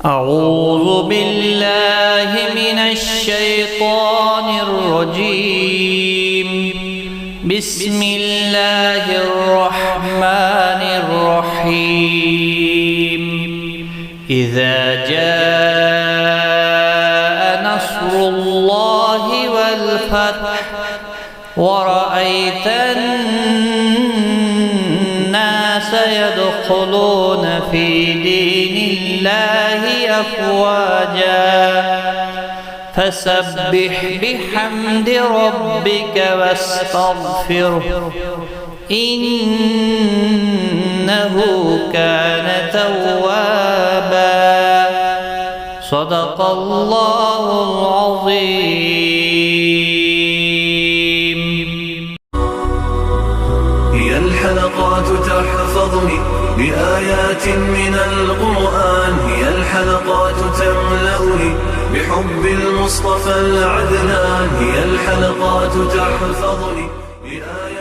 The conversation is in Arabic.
أعوذ بالله من الشيطان الرجيم. بسم الله الرحمن الرحيم. إذا جاء نصر الله والفتح ورأيت الناس يدخلون في دين الله أفواجا فسبح بحمد ربك واستغفره إنه كان توابا. صدق الله العظيم. هي الحلقات تحفظني بآيات من القرآن، هي الحلقات تملأني بحب المصطفى العدنان، هي الحلقات تحفظني بآيات